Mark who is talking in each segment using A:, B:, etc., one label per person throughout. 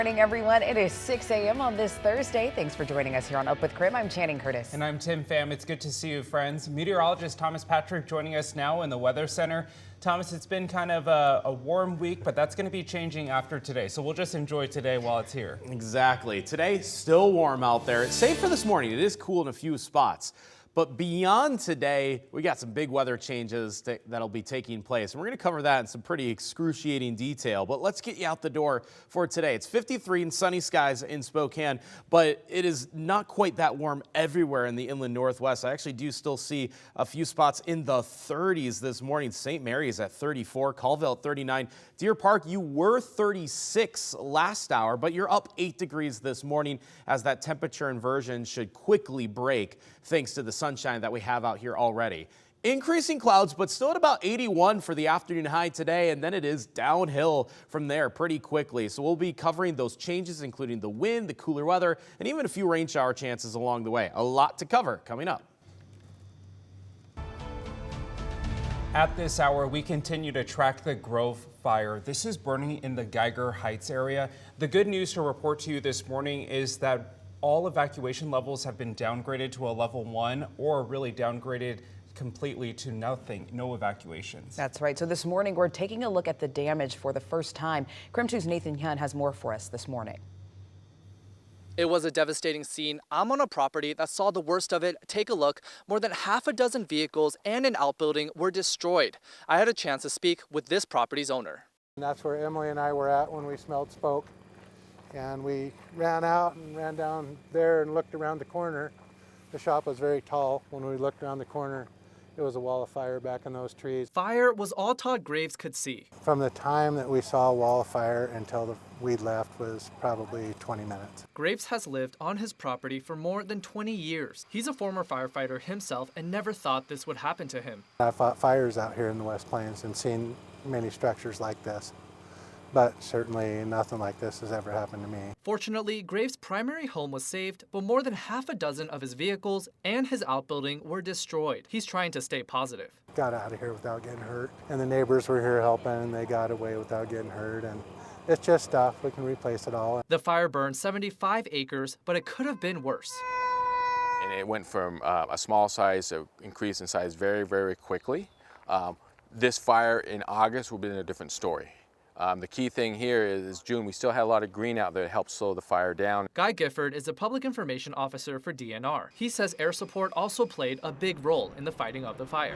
A: Morning, everyone. It is 6 a.m. on this Thursday. Thanks for joining us here on Up with KREM. I'm Channing Curtis.
B: And I'm Tim Pham. It's good to see you, friends. Meteorologist Thomas Patrick joining us now in the Weather Center. Thomas, it's been kind of a warm week, but that's going to be changing after today. So we'll just enjoy today while it's here.
C: Exactly. Today, still warm out there. It's safe for this morning. It is cool in a few spots. But beyond today, we got some big weather changes that'll be taking place. And we're going to cover that in some pretty excruciating detail. But let's get you out the door for today. It's 53 and sunny skies in Spokane, but it is not quite that warm everywhere in the inland northwest. I actually do still see a few spots in the 30s this morning. St. Mary's at 34, Colville at 39. Deer Park, you were 36 last hour, but you're up 8 degrees this morning as that temperature inversion should quickly break thanks to the sunshine that we have out here already. Increasing clouds, but still at about 81 for the afternoon high today, and then it is downhill from there pretty quickly. So we'll be covering those changes, including the wind, the cooler weather, and even a few rain shower chances along the way. A lot to cover coming up.
B: At this hour, we continue to track the Grove fire. This is burning in the Geiger Heights area. The good news to report to you this morning is that all evacuation levels have been downgraded to a level 1 or really downgraded completely to nothing, no evacuations.
A: That's right. So this morning, we're taking a look at the damage for the first time. KREM 2's Nathan Hyun has more for us this morning.
D: It was a devastating scene. I'm on a property that saw the worst of it. Take a look. More than half a dozen vehicles and an outbuilding were destroyed. I had a chance to speak with this property's owner.
E: And that's where Emily and I were at when we smelled smoke. And we ran out and ran down there and looked around the corner. The shop was very tall. When we looked around the corner, it was a wall of fire back in those trees.
D: Fire was all Todd Graves could see.
E: From the time that we saw a wall of fire until we left was probably 20 minutes.
D: Graves has lived on his property for more than 20 years. He's a former firefighter himself and never thought this would happen to him.
E: I fought fires out here in the West Plains and seen many structures like this. But certainly nothing like this has ever happened to me.
D: Fortunately, Graves' primary home was saved, but more than half a dozen of his vehicles and his outbuilding were destroyed. He's trying to stay positive.
E: Got out of here without getting hurt. And the neighbors were here helping and they got away without getting hurt. And it's just stuff. We can replace it all.
D: The fire burned 75 acres, but it could have been worse.
F: And it went from a small size to increase in size very, very quickly. This fire in August will be a different story. The key thing here is June, we still had a lot of green out there to help slow the fire down.
D: Guy Gifford is a public information officer for DNR. He says air support also played a big role in the fighting of the fire.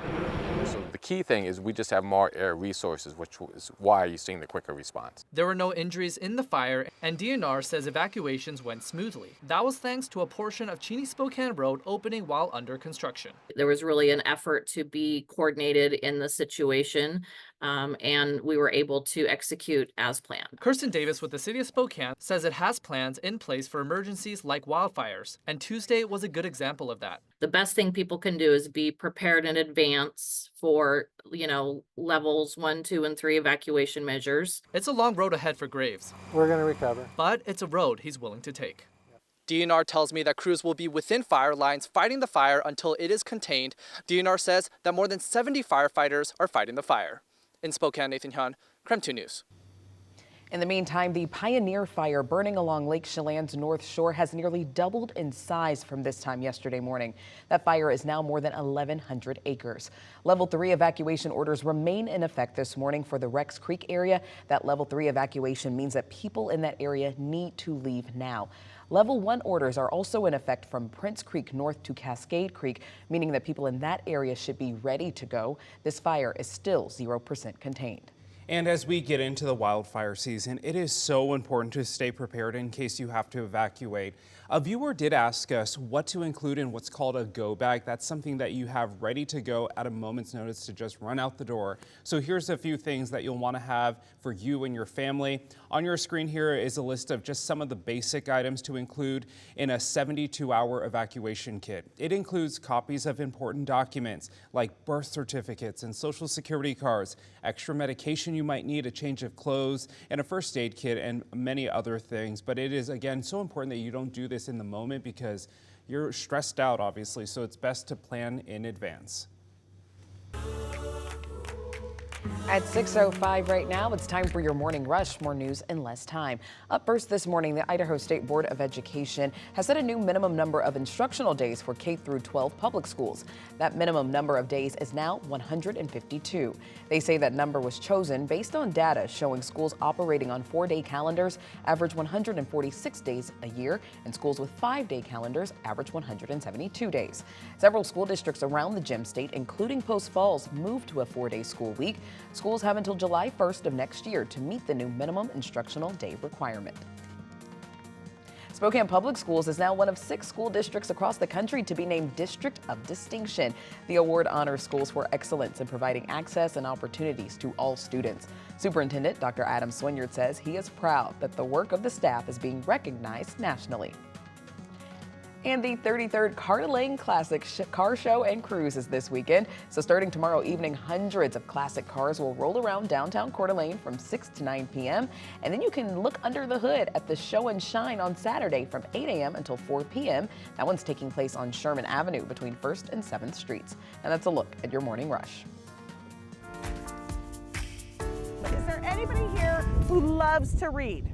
F: So the key thing is we just have more air resources, which is why you're seeing the quicker response.
D: There were no injuries in the fire, and DNR says evacuations went smoothly. That was thanks to a portion of Cheney-Spokane Road opening while under construction.
G: There was really an effort to be coordinated in the situation, and we were able to execute as planned.
D: Kirsten Davis with the City of Spokane says it has plans in place for emergencies like wildfires, and Tuesday was a good example of that.
G: The best thing people can do is be prepared in advance for, levels 1, 2, and 3 evacuation measures.
D: It's a long road ahead for Graves.
E: We're going to recover.
D: But it's a road he's willing to take. DNR tells me that crews will be within fire lines fighting the fire until it is contained. DNR says that more than 70 firefighters are fighting the fire. In Spokane, Nathan Hyun, KREM 2 News.
A: In the meantime, the Pioneer Fire burning along Lake Chelan's North Shore has nearly doubled in size from this time yesterday morning. That fire is now more than 1,100 acres. Level 3 evacuation orders remain in effect this morning for the Rex Creek area. That level 3 evacuation means that people in that area need to leave now. Level 1 orders are also in effect from Prince Creek north to Cascade Creek, meaning that people in that area should be ready to go. This fire is still 0% contained.
B: And as we get into the wildfire season, it is so important to stay prepared in case you have to evacuate. A viewer did ask us what to include in what's called a go bag. That's something that you have ready to go at a moment's notice to just run out the door. So here's a few things that you'll want to have for you and your family. On your screen here is a list of just some of the basic items to include in a 72-hour evacuation kit. It includes copies of important documents like birth certificates and social security cards, extra medication you might need, a change of clothes, and a first aid kit, and many other things. But it is, again, so important that you don't do this in the moment because you're stressed out, obviously, so it's best to plan in advance.
A: At 6:05 right now, it's time for your morning rush. More news in less time. Up first this morning, the Idaho State Board of Education has set a new minimum number of instructional days for K through 12 public schools. That minimum number of days is now 152. They say that number was chosen based on data showing schools operating on 4-day calendars average 146 days a year, and schools with 5-day calendars average 172 days. Several school districts around the Gem State, including Post Falls, moved to a 4-day school week. Schools have until July 1st of next year to meet the new minimum instructional day requirement. Spokane Public Schools is now one of 6 school districts across the country to be named District of Distinction. The award honors schools for excellence in providing access and opportunities to all students. Superintendent Dr. Adam Swinyard says he is proud that the work of the staff is being recognized nationally. And the 33rd Coeur d'Alene Classic Car Show and Cruise is this weekend. So starting tomorrow evening, hundreds of classic cars will roll around downtown Coeur d'Alene from 6 to 9 p.m. And then you can look under the hood at the Show and Shine on Saturday from 8 a.m. until 4 p.m. That one's taking place on Sherman Avenue between 1st and 7th Streets. And that's a look at your morning rush.
H: Is there anybody here who loves to read?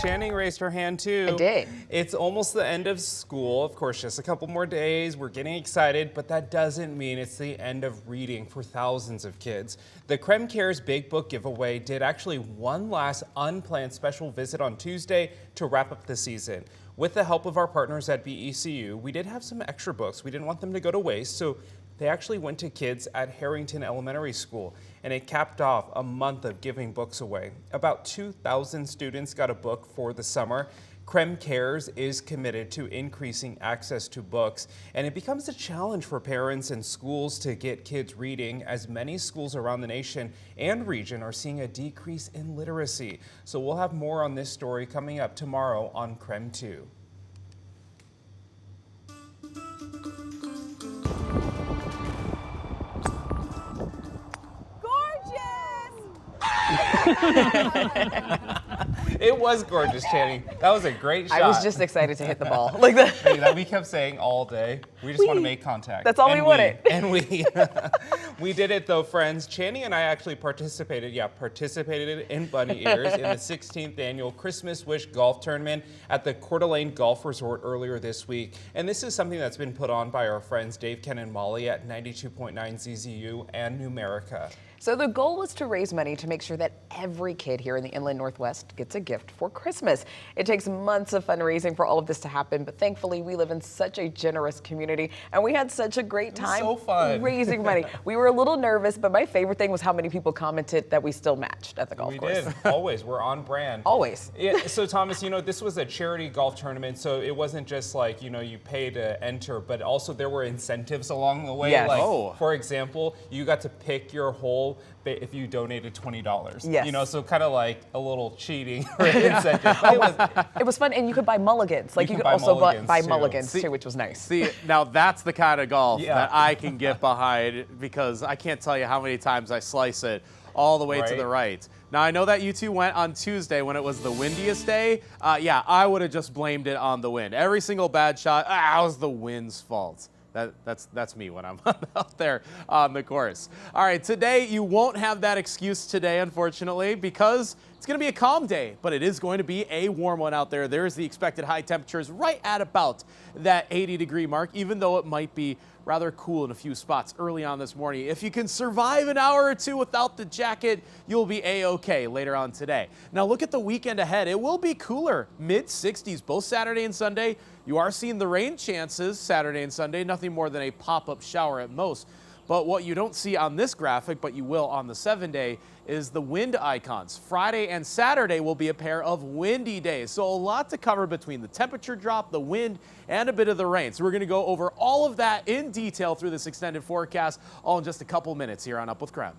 B: Channing raised her hand too.
A: I did.
B: It's almost the end of school. Of course, just a couple more days. We're getting excited, but that doesn't mean it's the end of reading for thousands of kids. The KREM Cares Big Book Giveaway did actually one last unplanned special visit on Tuesday to wrap up the season. With the help of our partners at BECU, we did have some extra books. We didn't want them to go to waste, so they actually went to kids at Harrington Elementary School, and it capped off a month of giving books away. About 2,000 students got a book for the summer. KREM Cares is committed to increasing access to books, and it becomes a challenge for parents and schools to get kids reading, as many schools around the nation and region are seeing a decrease in literacy. So we'll have more on this story coming up tomorrow on KREM 2. It was gorgeous, Channing. That was a great shot.
A: I was just excited to hit the ball. Like that.
B: Hey, that we kept saying all day. We just want to make contact.
A: That's all we wanted.
B: And we did it though, friends. Channing and I actually participated in bunny ears in the 16th annual Christmas Wish Golf Tournament at the Coeur d'Alene Golf Resort earlier this week. And this is something that's been put on by our friends Dave, Ken, and Molly at 92.9 ZZU and Numerica.
A: So the goal was to raise money to make sure that every kid here in the Inland Northwest gets a gift for Christmas. It takes months of fundraising for all of this to happen, but thankfully we live in such a generous community and we had such a great time
B: so fun.
A: raising money. We were a little nervous, but my favorite thing was how many people commented that we still matched at the golf course.
B: We did, always. We're on brand.
A: Always.
B: Yeah, so Thomas, this was a charity golf tournament, so it wasn't just like, you pay to enter, but also there were incentives along the way.
A: Yes.
B: Like, for example, you got to pick your hole if you donated $20.
A: Yes.
B: So kind of like a little cheating or incentive.
A: It was fun, and you could buy mulligans. Like you could
B: buy
A: also
B: mulligans,
A: buy
B: too.
A: mulligans too, which was nice.
C: See, now that's the kind of golf
B: Yeah.
C: that I can get behind, because I can't tell you how many times I slice it all the way to the right. Now, I know that you two went on Tuesday when it was the windiest day. Yeah, I would have just blamed it on the wind. Every single bad shot, it was the wind's fault. That's me when I'm out there on the course. All right, today you won't have that excuse today, unfortunately, because it's going to be a calm day, but it is going to be a warm one out there. There's the expected high temperatures right at about that 80-degree mark, even though it might be rather cool in a few spots early on this morning. If you can survive an hour or two without the jacket, you'll be A-okay later on today. Now look at the weekend ahead. It will be cooler, mid-60s both Saturday and Sunday. You are seeing the rain chances Saturday and Sunday, nothing more than a pop-up shower at most. But what you don't see on this graphic, but you will on the 7-day, is the wind icons. Friday and Saturday will be a pair of windy days. So a lot to cover between the temperature drop, the wind, and a bit of the rain. So we're going to go over all of that in detail through this extended forecast, all in just a couple minutes here on Up with KREM.